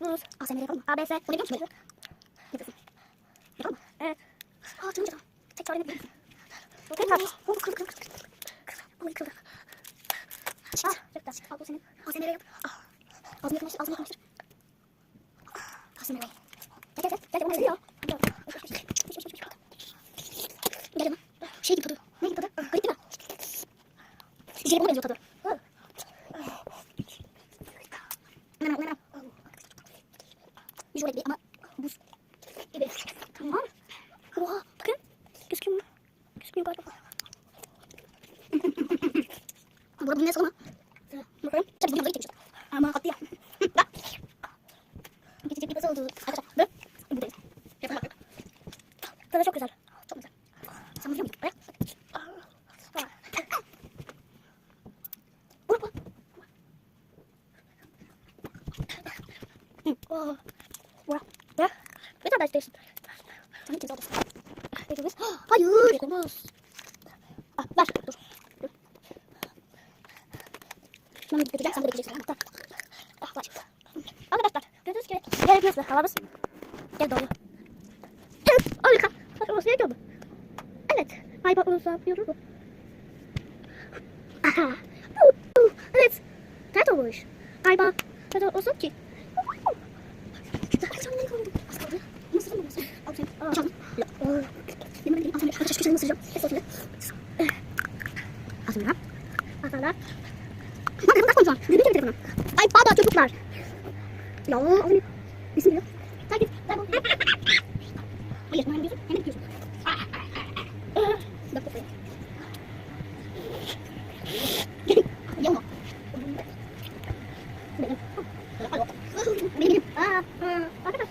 Dur. ASMR yapalım mı? ABS. Bunu biliyor musun? Yapıyorsun. Yapalım mı? Evet. Canım canım. Tek çare ne biliyor musun? Tekrar. Kırıldı. Vallahi kırıldı. Al bu senin. ASMR yap. Ağzını yakınlaştır. Ağzını yakınlaştır. ASMR. Gel. Gel bunu ya. Gel canım. Şey gibi tadı. Ne gibi tadı? Garip değil mi? Jelibona benziyor tadı. Nanam. Şöyle bir ama buz gibi. Tamam. Oha bakın. Gözüküyor mu? Gözükmüyor galiba. Burada bunun ne sana? Bakın. Tabii bunu hazır içmişler. Ama attı ya. Geçecek bir nasıl oldu? Arkadaşlar. Böyle. Buradayız. Yapın bak. Tadı çok güzel. Çok güzel. Sen biliyor musun? Bak. Wow. Ya. Bir tane daha istersin. Sen kimse olmasın. Bekliyoruz. Hayır. Olmaz. Ver. Dur. Ben de götüreceğim. Sen de bekleyeceksin. Hatta. Ver. Arkadaşlar. Gördüğünüz gibi. Gel yapıyorsun. Havamız. Gel doğru. Evet. Harika. Nasıl olması gerekiyor mu? Evet. Ay bak olursa yapıyoruz mu? Aha. Evet. Tert olmuş. Ay bak. Tert olsun ki. Az kaldı. Nasıl mı? Al sen. Çaldım. Yemin ederim. Al sen. Arkadaşlar şu ısıracağım. Ağzına. Ağzına. Bak telefonu takma şu an. Gülüyor telefonu. Ay baba çocuklar. Ya ağzını. Bismillah. Takip. Tamam. Hayır. Ne yapıyorsun? Hemen gidiyorsun. Bak buraya. Yama. Benim. Benim. Arkadaşlar.